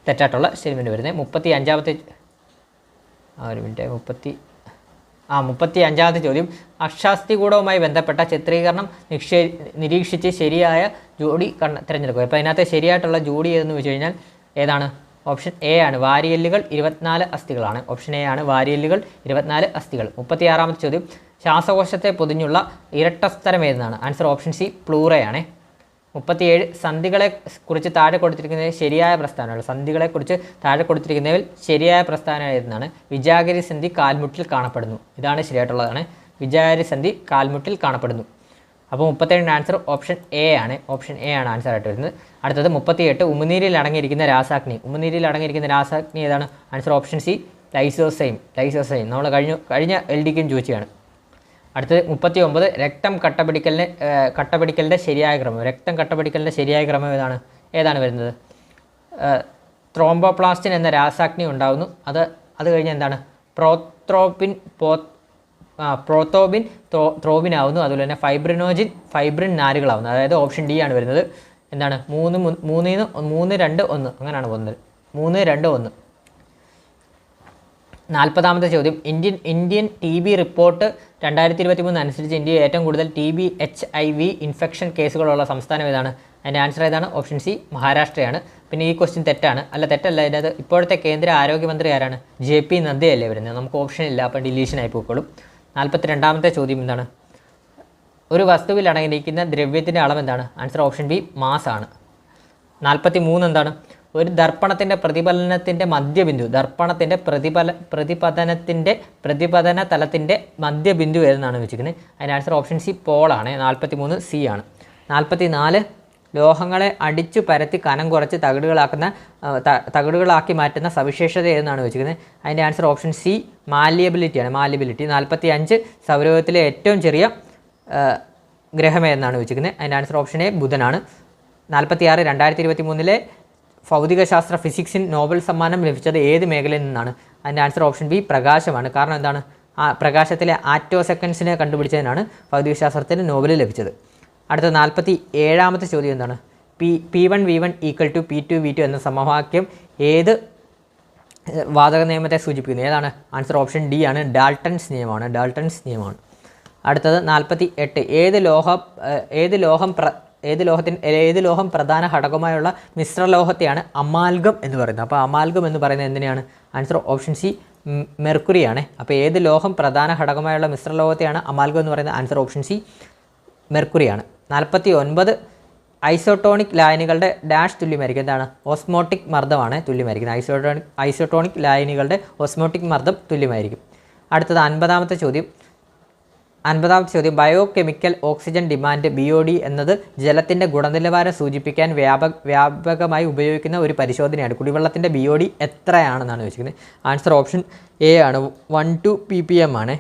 തെറ്റായിട്ടുള്ള സ്റ്റേറ്റ്മെൻറ്റ് വരുന്നത്. 35ാമത്തെ ചോദ്യം, അക്ഷാസ്ഥികൂടവുമായി ബന്ധപ്പെട്ട ചിത്രീകരണം നിരീക്ഷിച്ച് ശരിയായ ജോഡി തിരഞ്ഞെടുക്കുക. അപ്പോൾ അതിനകത്ത് ശരിയായിട്ടുള്ള ജോഡി ഏതെന്ന് വെച്ച് കഴിഞ്ഞാൽ ഏതാണ്? ഓപ്ഷൻ എ ആണ്. വാരിയെല്ലുകൾ 24 അസ്ഥികളാണ്. ഓപ്ഷൻ എ ആണ്, വാരിയെല്ലുകൾ 24 അസ്ഥികൾ. 36ാമത്തെ ചോദ്യം, ശ്വാസകോശത്തെ പൊതിഞ്ഞുള്ള ഇരട്ടസ്തരം ഏതെന്നാണ്? ആൻസർ ഓപ്ഷൻ സി, പ്ലൂറയാണ്. 37 സന്ധികളെ കുറിച്ച് താഴെ കൊടുത്തിരിക്കുന്നതിൽ ശരിയായ പ്രസ്താവനകൾ. സന്ധികളെക്കുറിച്ച് താഴെ കൊടുത്തിരിക്കുന്നതിൽ ശരിയായ പ്രസ്താവന ഏതെന്നാണ്? വിജാഗിരി സന്ധി കാൽമുട്ടിൽ കാണപ്പെടുന്നു. ഇതാണ് ശരിയായിട്ടുള്ളതാണ്. വിജാഗിരി സന്ധി കാൽമുട്ടിൽ കാണപ്പെടുന്നു. അപ്പോൾ 37 ആൻസർ ഓപ്ഷൻ എ ആണ്. ഓപ്ഷൻ എ ആണ് ആൻസർ ആയിട്ട് വരുന്നത്. അടുത്തത് 38 ഉമിനീരിൽ അടങ്ങിയിരിക്കുന്ന രാസാഗ്നി. ഉമിനീരിൽ അടങ്ങിയിരിക്കുന്ന രാസാഗ്നി ഏതാണ്? Answer option C, lysozyme. നമ്മൾ കഴിഞ്ഞ LDക്കും ചോദിച്ചതാണ്. അടുത്തത് 39 രക്തം കട്ടപിടിക്കലിൻ്റെ ശരിയായ ക്രമം. രക്തം കട്ടപിടിക്കലിൻ്റെ ശരിയായ ക്രമം ഏതാണ് വരുന്നത്? ത്രോംബോപ്ലാസ്റ്റിൻ എന്ന രാസാഗ്നി ഉണ്ടാകുന്നു. അത് കഴിഞ്ഞ് എന്താണ്? ത്രോബിൻ ആവുന്നു. അതുപോലെ തന്നെ ഫൈബ്രിൻ നാരുകളാവുന്നു. അതായത് ഓപ്ഷൻ ഡി ആണ് വരുന്നത്. എന്താണ്? 3, 2, 1 അങ്ങനെയാണ് പോകുന്നത്. 3, 2, 1. 40ാമത്തെ ചോദ്യം, ഇന്ത്യൻ TB റിപ്പോർട്ട് 2023 അനുസരിച്ച് ഇന്ത്യയിൽ ഏറ്റവും കൂടുതൽ TB HIV ഇൻഫെക്ഷൻ കേസുകളുള്ള സംസ്ഥാനം ഏതാണ്? അതിൻ്റെ ആൻസർ ഏതാണ്? ഓപ്ഷൻ സി, മഹാരാഷ്ട്രയാണ്. പിന്നെ ഈ ക്വസ്റ്റ്യൻ തെറ്റല്ല. ഇതിനകത്ത് ഇപ്പോഴത്തെ കേന്ദ്ര ആരോഗ്യമന്ത്രി ആരാണ്? JP നദ്ദയല്ലേ വരുന്നത്. നമുക്ക് ഓപ്ഷൻ ഇല്ല, അപ്പോൾ ഡിലീഷൻ ആയി പോയിക്കോളും. 42ാമത്തെ ചോദ്യം എന്താണ്? ഒരു വസ്തുവിൽ അടങ്ങിയിരിക്കുന്ന ദ്രവ്യത്തിൻ്റെ അളവ് എന്താണ്? ആൻസർ ഓപ്ഷൻ ബി, മാസ് ആണ്. 43 എന്താണ്? ഒരു ദർപ്പണത്തിൻ്റെ പ്രതിഫലനത്തിൻ്റെ മധ്യബിന്ദു. പ്രതിപതന തലത്തിൻ്റെ മധ്യബിന്ദു ഏതെന്നാണ് വെച്ചിരിക്കുന്നത്. അതിൻ്റെ ആൻസർ ഓപ്ഷൻ സി, പോളാണ്. 43C ആണ്. 44 ലോഹങ്ങളെ അടിച്ചു പരത്തി കനം കുറച്ച് തകിടുകളാക്കി മാറ്റുന്ന സവിശേഷത ഏതെന്നാണ് വെച്ചിരിക്കുന്നത്. അതിൻ്റെ ആൻസർ ഓപ്ഷൻ സി, മാലിയബിലിറ്റിയാണ്. 45 സൗരയൂഥത്തിലെ ഏറ്റവും ചെറിയ ഗ്രഹം ഏതെന്നാണ് വെച്ചിരിക്കുന്നത്. അതിൻ്റെ ആൻസർ ഓപ്ഷൻ എ, ബുധനാണ്. 46 2023 ഭൗതികശാസ്ത്ര ഫിസിക്സിന് നോബൽ സമ്മാനം ലഭിച്ചത് ഏത് മേഖലയിൽ നിന്നാണ്? അതിൻ്റെ ആൻസർ ഓപ്ഷൻ ബി, പ്രകാശമാണ്. കാരണം എന്താണ്? പ്രകാശത്തിലെ ആറ്റോ സെക്കൻഡ്സിനെ കണ്ടുപിടിച്ചതിനാണ് ഭൗതികശാസ്ത്രത്തിന് നോബൽ ലഭിച്ചത്. അടുത്ത 47ാമത്തെ ചോദ്യം എന്താണ്? P1 V1 = P2 V2 എന്ന സമവാക്യം ഏത് വാതക നിയമത്തെ സൂചിപ്പിക്കുന്നു? ഏതാണ്? ആൻസർ ഓപ്ഷൻ ഡി ആണ്, ഡാൾട്ടൺസ് നിയമമാണ്. അടുത്തത് 48 ഏത് ലോഹം പ്രധാന ഘടകമായുള്ള മിശ്രലോഹത്തെയാണ് അമാൽഗം എന്ന് പറയുന്നത്? അപ്പോൾ അമാൽഗം എന്ന് പറയുന്നത് എന്തിനാണ്? ആൻസർ ഓപ്ഷൻ സി, മെർക്കുറിയാണ്. അപ്പോൾ ഏത് ലോഹം പ്രധാന ഘടകമായുള്ള മിശ്രലോഹത്തെയാണ് അമാൽഗം എന്ന് പറയുന്നത്? ആൻസർ ഓപ്ഷൻ സി, മെർക്കുറിയാണ്. 49 ഐസോട്ടോണിക് ലായനികളുടെ ഡാഷ് തുല്യമായിരിക്കും. എന്താണ്? ഓസ്മോട്ടിക് മർദ്ദമാണ് തുല്യമായിരിക്കുന്നത്. ഐസോട്ടോണിക് ലായനികളുടെ ഓസ്മോട്ടിക് മർദ്ദം തുല്യമായിരിക്കും. അടുത്തത് 50ാമത്തെ ചോദ്യം. Bio chemical oxygen demand BOD എന്നത് ജലത്തിൻ്റെ ഗുണനിലവാരം സൂചിപ്പിക്കാൻ വ്യാപകമായി ഉപയോഗിക്കുന്ന ഒരു പരിശോധനയാണ്. കുടിവെള്ളത്തിൻ്റെ BOD എത്രയാണെന്നാണ് ചോദിക്കുന്നത്. ആൻസർ ഓപ്ഷൻ എ ആണ്, 1 to ppm ആണ്.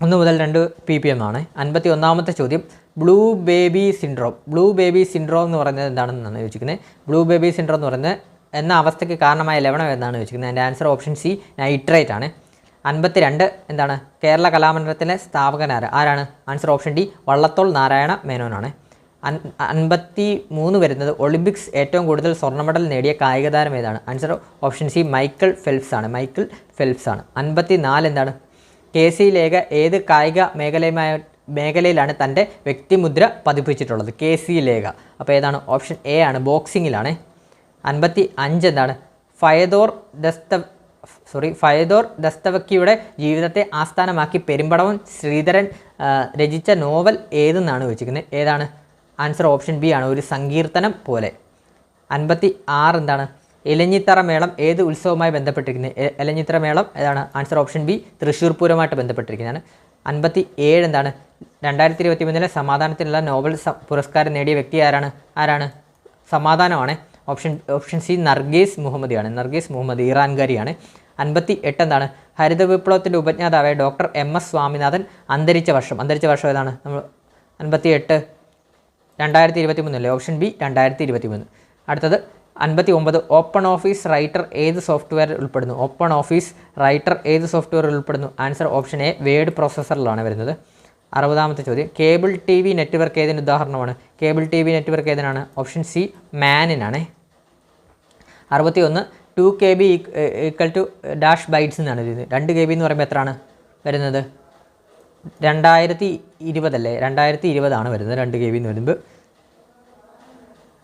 1 മുതൽ 2 ppm ആണ്. 51ാമത്തെ ചോദ്യം, ബ്ലൂ ബേബി സിൻഡ്രോം എന്ന് പറയുന്നത് എന്താണെന്നാണ് ചോദിക്കുന്നത്. ബ്ലൂ ബേബി സിൻഡ്രോം എന്ന് പറയുന്നത് എന്ന അവസ്ഥയ്ക്ക് കാരണമായ ലവണം എന്നാണ് ചോദിക്കുന്നത്. അതിൻ്റെ ആൻസർ ഓപ്ഷൻ സി, നൈട്രേറ്റ് ആണ്. 52 എന്താണ്? കേരള കലാമണ്ഡലത്തിലെ ആരാണ്? Answer option D, Vallathol Narayana മേനോനാണ്. 53 വരുന്നത് ഒളിമ്പിക്സ് ഏറ്റവും കൂടുതൽ സ്വർണ്ണ മെഡൽ നേടിയ കായിക താരം ഏതാണ്? Answer option C, Michael Phelps ആണ്. 54 എന്താണ്? KC ലേഖ ഏത് കായിക മേഖലയിലാണ് തൻ്റെ വ്യക്തിമുദ്ര പതിപ്പിച്ചിട്ടുള്ളത്? KC ലേഖ. അപ്പോൾ ഏതാണ്? ഓപ്ഷൻ എ ആണ്, ബോക്സിങ്ങിലാണ്. 55 എന്താണ്? ഫയദോർ ഫയദോർ ദസ്തവക്കിയുടെ ജീവിതത്തെ ആസ്ഥാനമാക്കി പെരുമ്പടവം ശ്രീധരൻ രചിച്ച നോവൽ ഏതെന്നാണ് ചോദിച്ചിരിക്കുന്നത്. ഏതാണ്? ആൻസർ ഓപ്ഷൻ ബി ആണ്, ഒരു സങ്കീർത്തനം പോലെ. 56 എന്താണ്? എലഞ്ഞിത്തറ മേളം ഏത് ഉത്സവവുമായി ബന്ധപ്പെട്ടിരിക്കുന്നത്? എലഞ്ഞിത്തറ മേളം ഏതാണ്? ആൻസർ ഓപ്ഷൻ ബി, തൃശ്ശൂർ പൂരമായിട്ട് ബന്ധപ്പെട്ടിരിക്കുന്നതാണ്. 57 എന്താണ്? 2023 സമാധാനത്തിനുള്ള നോബൽ പുരസ്കാരം നേടിയ വ്യക്തി ആരാണ്? സമാധാനമാണ്. ഓപ്ഷൻ സി നർഗീസ് മുഹമ്മദിയാണ്. നർഗീസ് മുഹമ്മദ് ഇറാൻകാരിയാണ്. 58 എന്താണ്? ഹരിത വിപ്ലവത്തിൻ്റെ ഉപജ്ഞാതാവായ ഡോക്ടർ MS സ്വാമിനാഥൻ അന്തരിച്ച വർഷം ഏതാണ്? നമ്മൾ 58 2023 അല്ലേ? Option B 2023. അടുത്തത് 59 ഓപ്പൺ ഓഫീസ് റൈറ്റർ ഏത് സോഫ്റ്റ്വെയർ ഉൾപ്പെടുന്നു? ഓപ്പൺ ഓഫീസ് റൈറ്റർ ഏത് സോഫ്റ്റ്വെയർ ഉൾപ്പെടുന്നു? ആൻസർ ഓപ്ഷൻ എ, വേഡ് പ്രോസസ്സറിലാണ് വരുന്നത്. 60ാമത്തെ ചോദ്യം, കേബിൾ TV നെറ്റ്വർക്ക് ഏതിന് ഉദാഹരണമാണ്? കേബിൾ TV നെറ്റ്വർക്ക് ഏതിനാണ്? ഓപ്ഷൻ സി, മാനിനാണ്. 61 2 KB = ബൈറ്റ്സ് എന്നാണ് വരുന്നത്. 2 KB എന്ന് പറയുമ്പോൾ എത്രയാണ് വരുന്നത്? 2020 അല്ലേ? 2020 ആണ് വരുന്നത് 2 KB എന്ന് വരുമ്പോൾ.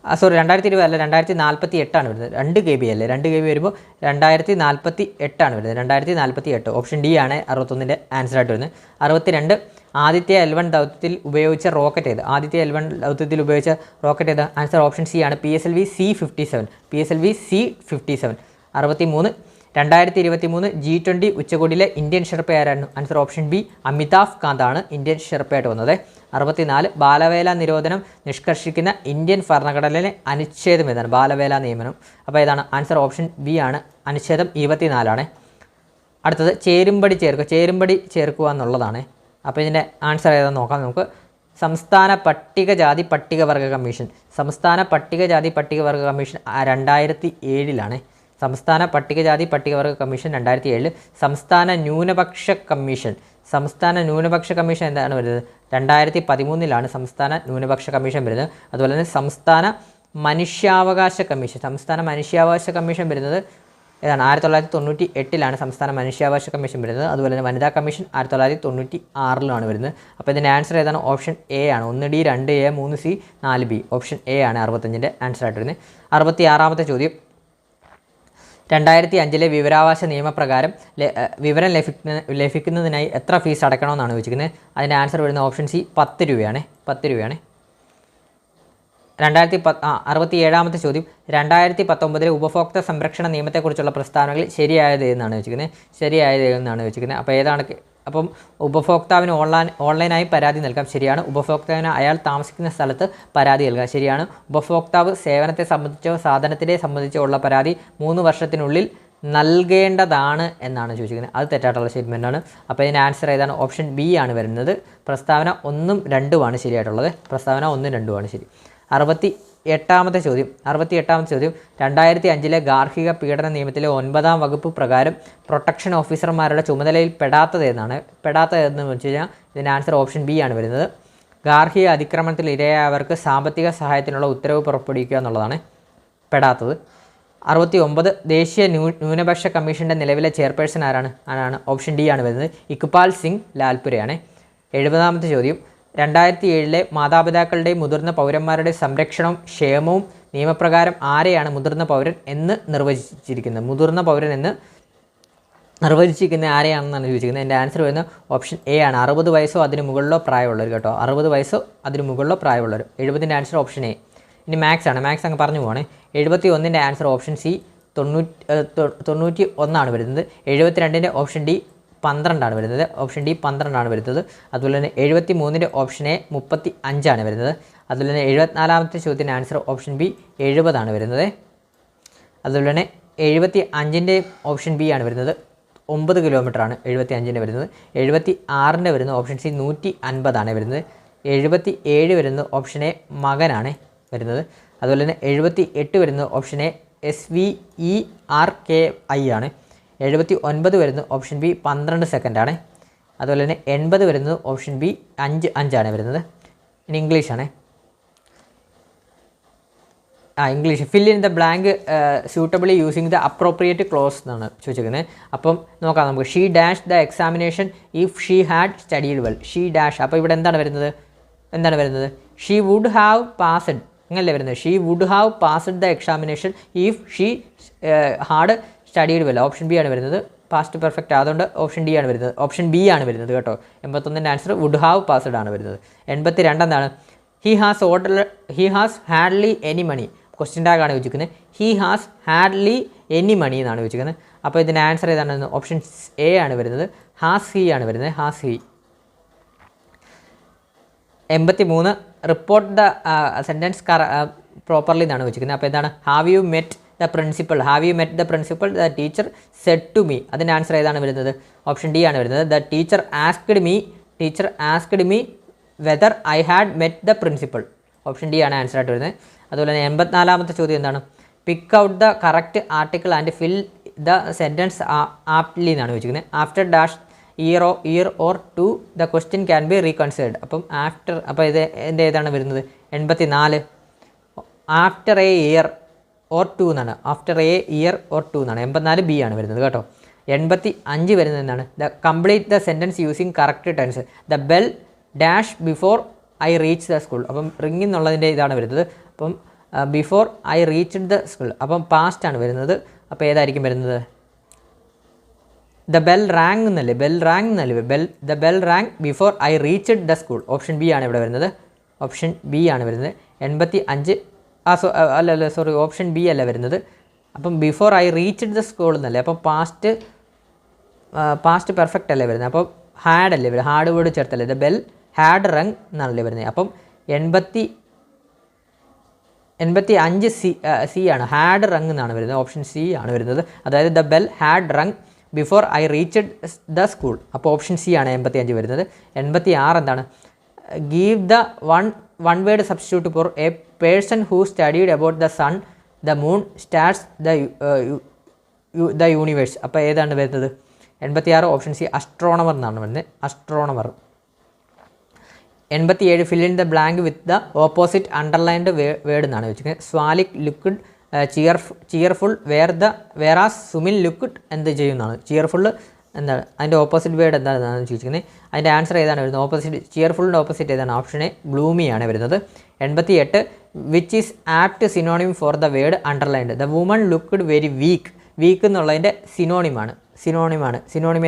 2020 അല്ല, 2048 ആണ് വരുന്നത്. 2 KB അല്ലേ? 2 KB വരുമ്പോൾ 2048 ആണ് വരുന്നത്. 2048. ഓപ്ഷൻ ഡി ആണ് 61ൻ്റെ ആൻസറായിട്ട് വരുന്നത്. 62 ആദിത്യ L1 ദൗത്യത്തിൽ ഉപയോഗിച്ച റോക്കറ്റ് ഏത്? ആദിത്യ L1 ദൗത്യത്തിൽ ഉപയോഗിച്ച റോക്കറ്റ് ഏത്? ആൻസർ ഓപ്ഷൻ സി ആണ്, PSLV C-57. PSLV C-57. 63 2023 G20 ഉച്ചകോടിയിലെ ഇന്ത്യൻ ഷെർപ്പ ആരായിരുന്നു? Answer option B, Amitabh Kant ആണ് ഇന്ത്യൻ ഷെർപ്പയായിട്ട് വന്നത്. 64 ബാലവേല നിരോധനം നിഷ്കർഷിക്കുന്ന ഇന്ത്യൻ ഭരണഘടനയിലെ അനുച്ഛേദം ഏതാണ്? ബാലവേല നിയമനം. അപ്പോൾ ഏതാണ്? ആൻസർ ഓപ്ഷൻ ബി ആണ്, അനുച്ഛേദം 24 ആണ്. അടുത്തത് ചേരുംപടി ചേർക്കുക എന്നുള്ളതാണ്. അപ്പോൾ ഇതിൻ്റെ ആൻസർ ഏതാണെന്ന് നോക്കാം നമുക്ക്. സംസ്ഥാന പട്ടികജാതി പട്ടികവർഗ കമ്മീഷൻ. സംസ്ഥാന പട്ടികജാതി പട്ടികവർഗ കമ്മീഷൻ 2007 സംസ്ഥാന പട്ടികജാതി പട്ടികവർഗ കമ്മീഷൻ 2007. സംസ്ഥാന ന്യൂനപക്ഷ കമ്മീഷൻ എന്താണ് വരുന്നത്? 2013 സംസ്ഥാന ന്യൂനപക്ഷ കമ്മീഷൻ വരുന്നത്. അതുപോലെ തന്നെ സംസ്ഥാന മനുഷ്യാവകാശ കമ്മീഷൻ വരുന്നത് ഏതാണ്? 1998 സംസ്ഥാന മനുഷ്യാവകാശ കമ്മീഷൻ വരുന്നത്. അതുപോലെ തന്നെ വനിതാ കമ്മീഷൻ 1996 വരുന്നത്. അപ്പോൾ ഇതിൻ്റെ ആൻസർ ഏതാണ്? ഓപ്ഷൻ എ ആണ്. 1D 2A 3C 4B. Option A ആണ് 65ൻ്റെ ആൻസറായിട്ട് വരുന്നത്. 66ാമത്തെ ചോദ്യം, 2005 വിവരാവകാശ നിയമപ്രകാരം വിവരം ലഭിക്കുന്നതിനായി എത്ര ഫീസ് അടയ്ക്കണമെന്നാണ് ചോദിച്ചിരിക്കുന്നത്. അതിൻ്റെ ആൻസർ വരുന്ന ഓപ്ഷൻ സി, 10 രൂപയാണ്. 67ാമത്തെ ചോദ്യം, 2019 ഉപഭോക്തൃ സംരക്ഷണ നിയമത്തെക്കുറിച്ചുള്ള പ്രസ്താവനകളിൽ ശരിയായത് എന്നാണ് ചോദിച്ചിരിക്കുന്നത്. അപ്പോൾ ഏതാണ്? അപ്പം ഉപഭോക്താവിന് ഓൺലൈനായി പരാതി നൽകാം, ശരിയാണ്. ഉപഭോക്താവിന് അയാൾ താമസിക്കുന്ന സ്ഥലത്ത് പരാതി നൽകാം, ശരിയാണ്. ഉപഭോക്താവ് സേവനത്തെ സംബന്ധിച്ചോ സാധനത്തിനെ സംബന്ധിച്ചോ ഉള്ള പരാതി 3 വർഷത്തിനുള്ളിൽ നൽകേണ്ടതാണ് എന്നാണ് ചോദിച്ചിരിക്കുന്നത്. അത് തെറ്റായിട്ടുള്ള സ്റ്റേറ്റ്മെൻറ്റാണ്. അപ്പോൾ ഇതിൻ്റെ ആൻസർ ഏതാണ്? ഓപ്ഷൻ ബി ആണ് വരുന്നത്. പ്രസ്താവന 1ഉം 2ഉമാണ് ശരിയായിട്ടുള്ളത്. പ്രസ്താവന 1ഉം 2ഉമാണ് ശരി. 68ാമത്തെ ചോദ്യം, 2005 ഗാർഹിക പീഡന നിയമത്തിലെ 9ാം വകുപ്പ് പ്രകാരം പ്രൊട്ടക്ഷൻ ഓഫീസർമാരുടെ ചുമതലയിൽ പെടാത്തതെന്ന് വെച്ച് കഴിഞ്ഞാൽ ഇതിൻ്റെ ആൻസർ ഓപ്ഷൻ ബി ആണ് വരുന്നത്. ഗാർഹിക അതിക്രമണത്തിൽ ഇരയായവർക്ക് സാമ്പത്തിക സഹായത്തിനുള്ള ഉത്തരവ് പുറപ്പെടുവിക്കുക എന്നുള്ളതാണ് പെടാത്തത്. 69 ദേശീയ ന്യൂനപക്ഷ കമ്മീഷൻ്റെ നിലവിലെ ചെയർപേഴ്സൺ ആരാണ്? ഓപ്ഷൻ ഡി ആണ് വരുന്നത്. ഇക്ബാൽ സിംഗ് ലാൽപുരയാണ്. 70ാമത്തെ ചോദ്യം, 2007 മാതാപിതാക്കളുടെയും മുതിർന്ന പൗരന്മാരുടെ സംരക്ഷണവും ക്ഷേമവും നിയമപ്രകാരം ആരെയാണ് മുതിർന്ന പൗരൻ എന്ന് നിർവചിച്ചിരിക്കുന്നത്? മുതിർന്ന പൗരൻ എന്ന് നിർവചിച്ചിരിക്കുന്ന ആരെയാണെന്നാണ് ചോദിച്ചിരിക്കുന്നത്. എൻ്റെ ആൻസർ വരുന്നത് ഓപ്ഷൻ എ ആണ്, 60 വയസ്സോ അതിന് മുകളിലോ പ്രായമുള്ളവർ കേട്ടോ. 60 വയസ്സോ അതിന് മുകളിലോ പ്രായമുള്ളവർ. 70ൻ്റെ ആൻസർ ഓപ്ഷൻ എ. ഇനി മാത്സ് അങ്ങ് പറഞ്ഞു പോവാണ്. 71ൻ്റെ ആൻസർ ഓപ്ഷൻ സി, 91 വരുന്നത്. 72ൻ്റെ ഓപ്ഷൻ ഡി 12 വരുന്നത്. ഓപ്ഷൻ ഡി 12 വരുന്നത്. അതുപോലെ തന്നെ 73ൻ്റെ ഓപ്ഷൻ എ 35 വരുന്നത്. അതുപോലെ തന്നെ 74ാമത്തെ ചോദ്യത്തിൻ്റെ ആൻസർ ഓപ്ഷൻ ബി 70 വരുന്നത്. അതുപോലെ തന്നെ 75ൻ്റെ ഓപ്ഷൻ ബി ആണ് വരുന്നത്. 9 കിലോമീറ്ററാണ് 75ൻ്റെ വരുന്നത്. 76ൻ്റെ വരുന്നത് ഓപ്ഷൻ സി 150 വരുന്നത്. 77 വരുന്നത് ഓപ്ഷൻ എ മകനാണ് വരുന്നത്. അതുപോലെ തന്നെ 78 വരുന്നത് ഓപ്ഷൻ എ SVERKI ആണ്. 79 വരുന്നത് ഓപ്ഷൻ ബി 12 സെക്കൻഡാണ്. അതുപോലെ തന്നെ 80 വരുന്നത് ഓപ്ഷൻ ബി 5 വരുന്നത്. ഇനി ഇംഗ്ലീഷാണ്. English fill in the blank suitably using the appropriate clause എന്നാണ് ചോദിച്ചിരിക്കുന്നത്. അപ്പം നോക്കാം നമുക്ക്. She dash the examination if she had studied well. She dash. അപ്പോൾ ഇവിടെ എന്താണ് വരുന്നത്? ഷീ വുഡ് ഹാവ് പാസ്ഡ്, അങ്ങനല്ലേ വരുന്നത്. She would have passed the examination if she had studied well. Option B ആണ് വരുന്നത്. പാസ്റ്റ് പെർഫെക്റ്റ് അതുകൊണ്ട് ഓപ്ഷൻ ഡി ആണ് വരുന്നത്. ഓപ്ഷൻ ബി ആണ് വരുന്നത് കേട്ടോ. 81ൻ്റെ ആൻസർ വുഡ് ഹാവ് പാസ്ഡ് ആണ് വരുന്നത്. 82 എന്താണ്? He has hardly any money. Question ടാഗാണ് ചോദിക്കുന്നത്. He has hardly any money എന്നാണ് ചോദിക്കുന്നത്. അപ്പോൾ ഇതിൻ്റെ ആൻസർ ഏതാണ്? ഓപ്ഷൻ എ ആണ് വരുന്നത്. ഹാസ് ഹി ആണ് വരുന്നത്. Has he. 83 report the sentence properly എന്നാണ് ചോദിക്കുന്നത്. അപ്പോൾ എന്താണ്? Have you met the principal. Have you met the principal the teacher said to me. അതിൻ്റെ ആൻസർ ഏതാണ് വരുന്നത്? ഓപ്ഷൻ ഡി ആണ് വരുന്നത്. The teacher asked me whether I had met the principal. Option D ആണ് ആൻസർ ആയിട്ട് വരുന്നത്. അതുപോലെ തന്നെ 84ാമത്തെ ചോദ്യം എന്താണ്? Pick out the correct article and fill the sentence aptly എന്നാണ് ചോദിക്കുന്നത്. After dash year or two the question can be reconsidered. അപ്പം ആഫ്റ്റർ, അപ്പോൾ എൻ്റെ ഏതാണ് വരുന്നത്? 84 after a year or two എന്നാണ്. After a year or two എന്നാണ്. 84 ബി ആണ് വരുന്നത് കേട്ടോ. 85 വരുന്നത് എന്താണ്? The complete the sentence using correct tense. The bell dash before I reach the school. അപ്പം റിംഗ് എന്നുള്ളതിൻ്റെ ഇതാണ് വരുന്നത്. അപ്പം before I reached the school. അപ്പം പാസ്റ്റ് ആണ് വരുന്നത്. അപ്പോൾ ഏതായിരിക്കും വരുന്നത്? ദ ബെൽ റാങ് എന്നല്ലേ? The bell rang before I reached the school. Option B ആണ് ഇവിടെ വരുന്നത്. ഓപ്ഷൻ ബി ആണ് വരുന്നത്. 85 സോറി ഓപ്ഷൻ ബി അല്ല വരുന്നത്. അപ്പം before I reached the school എന്നല്ലേ? അപ്പം പാസ്റ്റ് പെർഫെക്റ്റ് അല്ലേ വരുന്നത്. അപ്പം ഹാഡ് അല്ലേ വരുന്നത്? ഹാർഡ് വേർഡ് ചേർത്തല്ലേ? ദ ബെൽ ഹാഡ് റങ് എന്നാണല്ലേ വരുന്നത്. അപ്പം 85 സി ആണ്. ഹാഡ് റങ് എന്നാണ് വരുന്നത്. ഓപ്ഷൻ സി ആണ് വരുന്നത്. അതായത് the bell had rung before I reached the school. അപ്പോൾ ഓപ്ഷൻ സി ആണ് 85 വരുന്നത്. 86 എന്താണ്? Give the one word substitute for a person who studied about the sun, the moon, stars, the universe. അപ്പോൾ ഏതാണ് വരുന്നത്? 86 ഓപ്ഷൻ സി അസ്ട്രോണമർ എന്നാണ് വരുന്നത്. Astronomer. 87 fill in the blank with the opposite underlined word എന്നാണ് വെച്ചിരിക്കുന്നത്. സ്വാലിക് ലുക്ക്ഡ് ചിയർഫുൾ വേറാസ് സുമിൻ ലുക്ക്ഡ് എന്ത് ചെയ്യുന്നതാണ്? ചിയർഫുൾ എന്താണ്? അതിൻ്റെ ഓപ്പോസിറ്റ് വേർഡ് എന്താണെന്നാണ് ചോദിച്ചിരിക്കുന്നത്. അതിൻ്റെ ആൻസർ ഏതാണ് വരുന്നത്? ഓപ്പോസിറ്റ് ചിയർഫുള്ളിൻ്റെ ഓപ്പോസിറ്റ് ഏതാണ്? ഓപ്ഷൻ എ ഗ്ലൂമി ആണ് വരുന്നത്. 88 which is apt synonym for the word underlined. The woman looked very weak. Weak എന്നുള്ളതിൻ്റെ സിനോണിം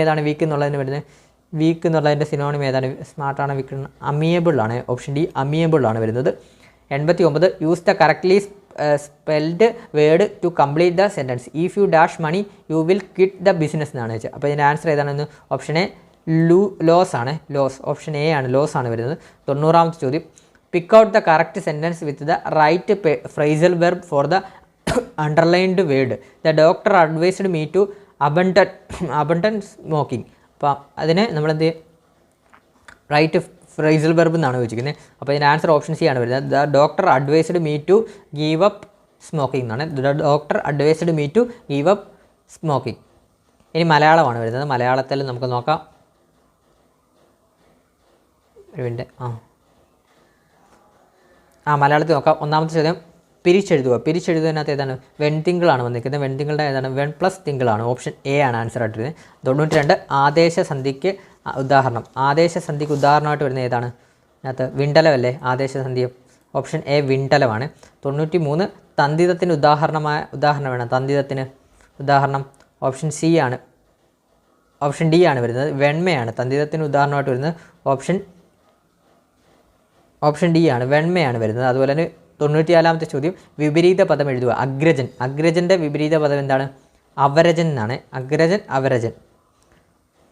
ഏതാണ്? വീക്ക് എന്നുള്ളതിന് വരുന്നത്. വീക്ക് എന്നുള്ളതിൻ്റെ സിനോണിം ഏതാണ്? സ്മാർട്ടാണ്, വീക്ക്, അമിയബിൾ ആണ്. ഓപ്ഷൻ ഡി അമിയബിൾ ആണ് വരുന്നത്. 89 use the correctly spelled word to complete the sentence. If you dash money you will quit the business എന്നാണ് വെച്ചത്. അപ്പോൾ ഇതിൻ്റെ ആൻസർ ഏതാണെന്ന്? ഓപ്ഷൻ എ ലോസ് ആണ്. ഓപ്ഷൻ എ ആണ്, ലോസ് ആണ് വരുന്നത്. 90ാമത്തെ ചോദ്യം. Pick out the correct sentence with the right phrasal verb for the underlined word. The doctor advised me to abandon smoking. അപ്പോൾ അതിന് നമ്മളെന്ത് റൈറ്റ് ഫ്രൈസൽ വെർബ് എന്നാണ് ചോദിച്ചിരിക്കുന്നത്. അപ്പോൾ ഇതിൻ്റെ ആൻസർ ഓപ്ഷൻ സി ആണ് വരുന്നത്. The doctor advised me to give up smoking എന്നാണ്. The doctor advised me to give up smoking. ഇനി മലയാളമാണ് വരുന്നത്. മലയാളത്തിൽ നമുക്ക് നോക്കാം. ഒരു മിനിറ്റ്. മലയാളത്തിൽ നോക്കാം. ഒന്നാമത്തെ ചോദ്യം പിരിച്ചെഴുതുന്നതിനകത്ത് ഏതാണ്? വെൺതിങ്കളാണ് വന്നിരിക്കുന്നത്. വെൺതിങ്കളുടെ ഏതാണ്? വെൺ പ്ലസ് തിങ്കളാണ്. ഓപ്ഷൻ എ ആണ് ആൻസർ ആയിട്ട് വരുന്നത്. 92 ആദേശസന്ധിക്ക് ഉദാഹരണം. ആദേശസന്ധിക്ക് ഉദാഹരണമായിട്ട് വരുന്നത് ഏതാണ്? അതിനകത്ത് വിണ്ടലമല്ലേ ആദേശസന്ധി? Option A വിണ്ടലമാണ്. 93 തന്തിതത്തിന് ഉദാഹരണം വേണം. തന്തിതത്തിന് ഉദാഹരണം ഓപ്ഷൻ സി ആണ്. ഓപ്ഷൻ ഡി ആണ് വരുന്നത്. വെണ്മയാണ് തന്തിതത്തിന് ഉദാഹരണമായിട്ട് വരുന്നത്. ഓപ്ഷൻ ഡി ആണ്, വെണ്മയാണ് വരുന്നത്. അതുപോലെ തന്നെ 94ാമത്തെ ചോദ്യം, വിപരീത പദം എഴുതുക. അഗ്രജൻ്റെ വിപരീത പദം എന്താണ്? അവരജൻ എന്നാണ്. അഗ്രജൻ, അവരജൻ.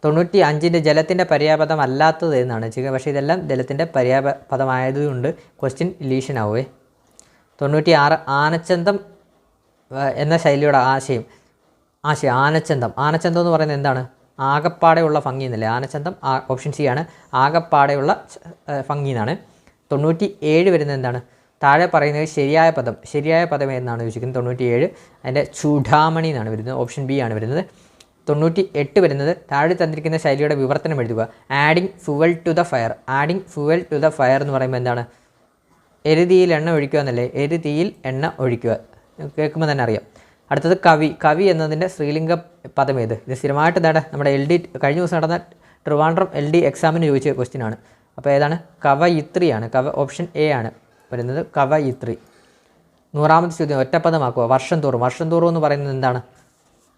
95 ജലത്തിൻ്റെ പര്യായപദം അല്ലാത്തത് എന്നാണ് ചെയ്യുക. പക്ഷേ ഇതെല്ലാം ജലത്തിൻ്റെ പര്യായപദമായതുകൊണ്ട് ക്വസ്റ്റ്യൻ ഇലീഷൻ ആവുമേ. 96 ആനച്ചന്തം എന്ന ശൈലിയുടെ ആശയം ആനച്ചന്തം എന്ന് പറയുന്നത് എന്താണ്? ആകപ്പാടെയുള്ള ഭംഗി എന്നല്ലേ ആനച്ചന്തം? ഓപ്ഷൻ സി ആണ്, ആകപ്പാടെയുള്ള ഭംഗി എന്നാണ്. 97 വരുന്നത് എന്താണ്? താഴെ പറയുന്നത് ശരിയായ പദം എന്നാണ് ചോദിച്ചിരിക്കുന്നത്. 97 അതിൻ്റെ ചൂടാമണി എന്നാണ് വരുന്നത്. ഓപ്ഷൻ ബി ആണ് വരുന്നത്. 98 വരുന്നത് താഴെ തന്നിരിക്കുന്ന ശൈലിയുടെ വിവർത്തനം എഴുതുക. Adding fuel to the fire എന്ന് പറയുമ്പോൾ എന്താണ്? എരുതിയിൽ എണ്ണ ഒഴിക്കുക എന്നല്ലേ? എരുതിയിൽ എണ്ണ ഒഴിക്കുക കേൾക്കുമ്പോൾ തന്നെ അറിയാം. അടുത്തത് കവി എന്നതിൻ്റെ സ്ത്രീലിംഗ പദം ഏത്? ഇത് സ്ഥിരമായിട്ട് നമ്മുടെ LD കഴിഞ്ഞ ദിവസം നടന്ന ട്രിവാൻഡ്രം LD എക്സാമിന് ചോദിച്ച ക്വസ്റ്റ്യൻ ആണ്. അപ്പോൾ ഏതാണ്? കവയിത്രിയാണ്. ഓപ്ഷൻ എ ആണ് വരുന്നത്, കവയിത്രി. 100ാമത്തെ ചോദ്യം, ഒറ്റപ്പദമാക്കുക. വർഷം തോറും എന്ന് പറയുന്നത് എന്താണ്?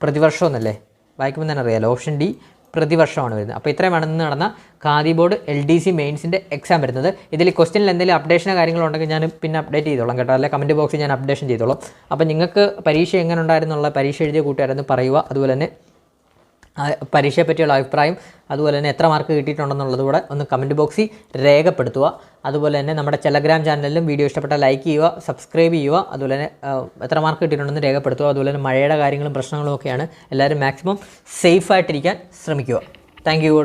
പ്രതിവർഷം എന്നല്ലേ, വായിക്കുമ്പോൾ തന്നെ അറിയാമല്ലോ. ഓപ്ഷൻ ഡി പ്രതിവർഷമാണ് വരുന്നത്. അപ്പോൾ ഇത്രയുമാണ് ഇന്ന് നടന്ന ഖാദി ബോർഡ് LDC മെയിൻസിൻ്റെ എക്സാം വരുന്നത്. ഇതിൽ ക്വസ്റ്റ്യനിൽ എന്തെങ്കിലും അപ്ഡേഷനോ കാര്യങ്ങളോ ഉണ്ടെങ്കിൽ ഞാൻ പിന്നെ അപ്ഡേറ്റ് ചെയ്തോളാം കേട്ടോ, അല്ലെങ്കിൽ കമൻറ്റ് ബോക്സിൽ ഞാൻ അപ്ഡേഷൻ ചെയ്തോളാം. അപ്പോൾ നിങ്ങൾക്ക് പരീക്ഷ എങ്ങനെ ഉണ്ടായിരുന്നുള്ള പരീക്ഷ എഴുതിയ കൂട്ടുകാരെന്ന് പറയുക. അതുപോലെ തന്നെ പരീക്ഷയെ പറ്റിയുള്ള അഭിപ്രായം, അതുപോലെ തന്നെ എത്ര മാർക്ക് കിട്ടിയിട്ടുണ്ടെന്നുള്ളത് കൂടെ ഒന്ന് കമൻറ്റ് ബോക്സിൽ രേഖപ്പെടുത്തുക. അതുപോലെ തന്നെ നമ്മുടെ ടെലഗ്രാം ചാനലിലും വീഡിയോ ഇഷ്ടപ്പെട്ടാൽ ലൈക്ക് ചെയ്യുക, സബ്സ്ക്രൈബ് ചെയ്യുക. അതുപോലെ തന്നെ എത്ര മാർക്ക് കിട്ടിയിട്ടുണ്ടെന്ന് രേഖപ്പെടുത്തുക. അതുപോലെ തന്നെ മഴയുടെ കാര്യങ്ങളും പ്രശ്നങ്ങളും ഒക്കെയാണ്, എല്ലാവരും മാക്സിമം സേഫായിട്ടിരിക്കാൻ ശ്രമിക്കുക. Thank you.